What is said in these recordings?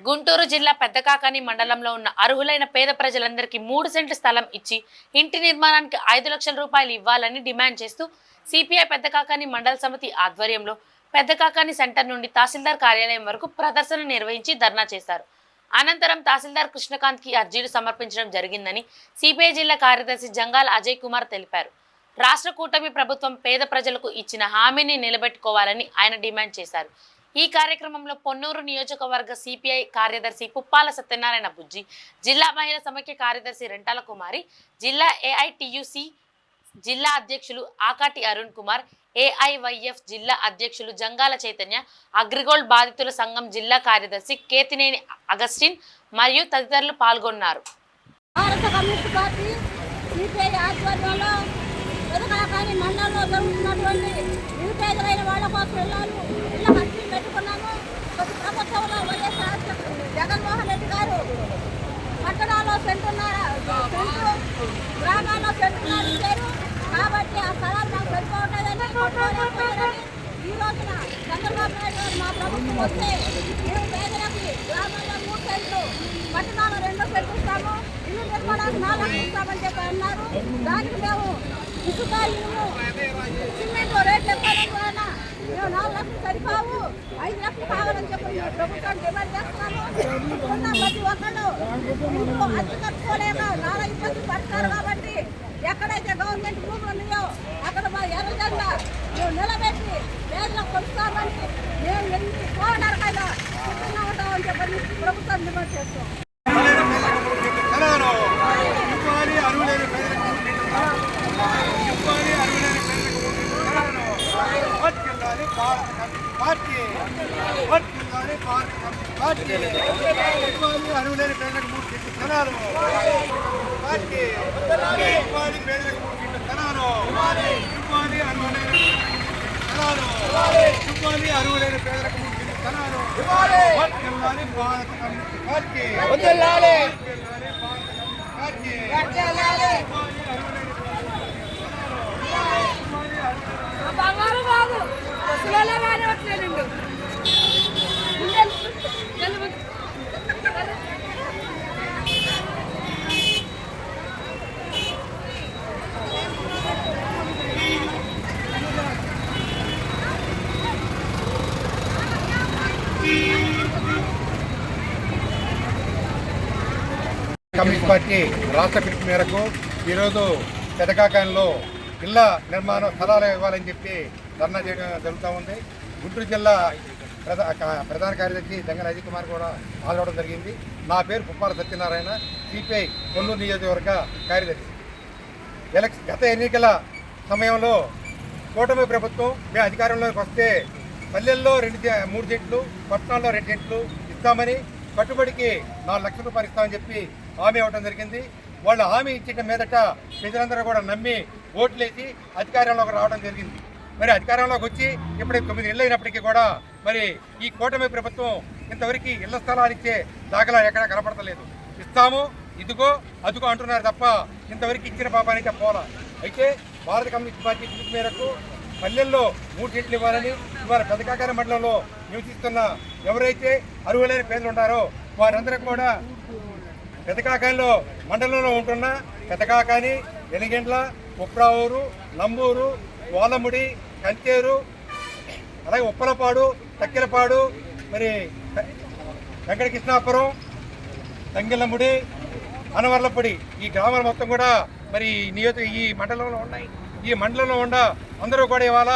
గుంటూరు జిల్లా పెద్దకాకాని మండలంలో ఉన్న అర్హులైన పేద ప్రజలందరికీ 3 సెంట్ల స్థలం ఇచ్చి ఇంటి నిర్మాణానికి 5 లక్షల రూపాయలు ఇవ్వాలని డిమాండ్ చేస్తూ సిపిఐ పెద్దకాకాని మండల సమితి ఆధ్వర్యంలో పెద్దకాకాని సెంటర్ నుండి తహసీల్దార్ కార్యాలయం వరకు ప్రదర్శన నిర్వహించి ధర్నా చేశారు. అనంతరం తహసీల్దార్ కృష్ణకాంత్ కి అర్జీలు సమర్పించడం జరిగిందని సిపిఐ జిల్లా కార్యదర్శి జంగాల అజయ్ కుమార్ తెలిపారు. రాష్ట్ర కూటమి ప్రభుత్వం పేద ప్రజలకు ఇచ్చిన హామీని నిలబెట్టుకోవాలని ఆయన డిమాండ్ చేశారు. ఈ కార్యక్రమంలో పొన్నూరు నియోజకవర్గ సిపిఐ కార్యదర్శి పుప్పాల సత్యనారాయణ బుజ్జి, జిల్లా మహిళా సమైక్య కార్యదర్శి రెంటాల కుమారి, జిల్లా ఏఐటియుసి జిల్లా అధ్యక్షులు ఆకాటి అరుణ్ కుమార్, ఏఐవైఎఫ్ జిల్లా అధ్యక్షులు జంగాల చైతన్య, అగ్రిగోల్డ్ బాధితుల సంఘం జిల్లా కార్యదర్శి కేతినేని అగస్టిన్ మరియు తదితరులు పాల్గొన్నారు. మండలంలో జరుగుతున్నటువంటి నిరుపేదలైన వాళ్ళ కోసం ఇళ్ళ ఖర్చులు పెట్టుకున్నాము. ప్రతి ప్రభుత్వంలో వైఎస్ఆర్ జగన్మోహన్ రెడ్డి గారు పట్టణాల్లో సెంటున్నర గ్రామాల్లో సెంటున్నర ఇచ్చారు. కాబట్టి ఆ స్థలాలు మాకు సరిపోవట్లేదని ఈ రోజున చంద్రబాబు నాయుడు గారు మా ప్రభుత్వం వస్తే నిరుపేదలకి గ్రామాల్లో 3 సెంట్లు, పట్టణాల్లో 2 సెంట్లు ఇస్తాము, ఇల్లు నిర్మాణానికి 4 లక్షలు ఇస్తామని చెప్పి అన్నారు. దానికి మేము ఇసుక, ఇల్లు, సిమెంట్ రేట్లు ఎక్కువడం వలన మేము 4 లక్షలు సరిపోవు, 5 లక్షలు కావాలని చెప్పి ప్రభుత్వం డిమాండ్ చేస్తున్నాము. ఉన్న ప్రతి ఒక్కళ్ళు ఇంట్లో అద్దె కట్టుకోలేక చాలా ఇబ్బందులు పడతారు. కాబట్టి ఎక్కడైతే గవర్నమెంట్ భూములు ఉన్నాయో అక్కడ మా ఎర్ర జెండా మేము నిలబెట్టి పేదలకు కొలుస్తామని మేము ఎన్ని పోవడానికైనా సిద్ధంగా ఉంటామని చెప్పని ప్రభుత్వం డిమాండ్ చేస్తాం. అర్హులైన పేదలకు 3 సెంట్ల స్థలాలు, పేదలకు 3 సెంట్ల స్థలాలు, అర్హులైన పేదలకు 3 సెంట్ల స్థలాలు, భారత కమ్యూనిస్ట్ పార్టీ కమ్యూనిస్ట్ పార్టీ రాష్ట్ర పిలుపు మేరకు ఈరోజు పెదకాకానిలో ఇళ్ల నిర్మాణ స్థలాలు ఇవ్వాలని చెప్పి ధర్నా చేయడం జరుగుతూ ఉంది. గుంటూరు జిల్లా ప్రధాన కార్యదర్శి జంగాల అజయ్ కుమార్ కూడా హాజరవడం జరిగింది. నా పేరు పుప్పాల సత్యనారాయణ, సిపిఐ పొన్నూరు నియోజకవర్గ కార్యదర్శి. గత ఎన్నికల సమయంలో కూటమి ప్రభుత్వం మేము అధికారంలోకి వస్తే పల్లెల్లో 3 సెంట్లు, పట్టణాల్లో 2 సెంట్లు ఇస్తామని, కట్టుబడికి 4 లక్షల రూపాయలు ఇస్తామని చెప్పి హామీ ఇవ్వడం జరిగింది. వాళ్ళు హామీ ఇచ్చిన మీదట ప్రజలందరూ కూడా నమ్మి ఓట్లేసి అధికారంలోకి రావడం జరిగింది. మరి అధికారంలోకి వచ్చి ఇప్పుడు 9 ఏళ్ళు అయినప్పటికీ కూడా మరి ఈ కూటమి ప్రభుత్వం ఇంతవరకు ఇళ్ల స్థలాలు ఇచ్చే దాఖలా ఎక్కడా కనపడతలేదు. ఇస్తాము, ఇదిగో అదుగో అంటున్నారు తప్ప ఇంతవరకు ఇచ్చిన పాపానికి పోలా. అయితే భారత కమ్యూనిస్ట్ పార్టీ పిలుపు మేరకు పల్లెల్లో 3 సెంట్లు ఇవ్వాలని ఇవాళ పెదకాకాని మండలంలో నివసిస్తున్న ఎవరైతే అర్హులైన పేదలు ఉన్నారో వారందరూ కూడా పెదకాకానిలో మండలంలో ఉంటున్న పెదకాకాని, ఎనిగెండ్ల, ఉప్రావూరు, నంబూరు, వాలముడి, కంతేరు, అలాగే ఉప్పలపాడు, తక్కెలపాడు, మరి వెంకటకృష్ణాపురం, తంగిలముడి, అనవర్లపొడి ఈ గ్రామాలు మొత్తం కూడా మరి ఈ మండలంలో ఉన్నాయి. ఈ మండలంలో ఉన్న అందరూ కూడా ఇవాళ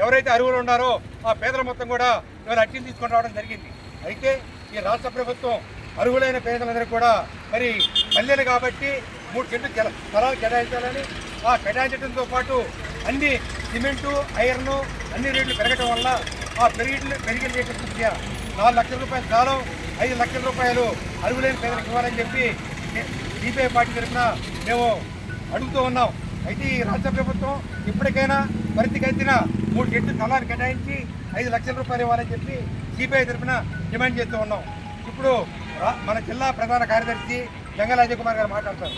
ఎవరైతే అర్హులు ఉన్నారో ఆ పేదల మొత్తం కూడా ఇవాళ అర్జీలు తీసుకొని రావడం జరిగింది. అయితే ఈ రాష్ట్ర ప్రభుత్వం అర్హులైన పేదలందరూ కూడా మరి పల్లెలు కాబట్టి 3 సెంట్లు స్థలాలు కేటాయించాలని, ఆ కేటాయించడంతో పాటు అన్ని సిమెంటు, ఐరన్ అన్ని రేట్లు పెరగడం వల్ల ఆ పెరిగిన రేట్ల దృష్ట్యా 4 లక్షల రూపాయలు స్థలం, 5 లక్షల రూపాయలు అర్హులైన పేదలకు ఇవ్వాలని చెప్పి సిపిఐ పార్టీ తరఫున మేము అడుగుతూ ఉన్నాం. అయితే ఈ రాష్ట్ర ప్రభుత్వం ఇప్పటికైనా పరిస్థితికైనా 3 సెంట్లు స్థలాలు కేటాయించి 5 లక్షల రూపాయలు ఇవ్వాలని చెప్పి సిపిఐ తరఫున డిమాండ్ చేస్తూ ఉన్నాం. ఇప్పుడు మన జిల్లా ప్రధాన కార్యదర్శి జంగాల అజయ్ కుమార్ గారు మాట్లాడతారు.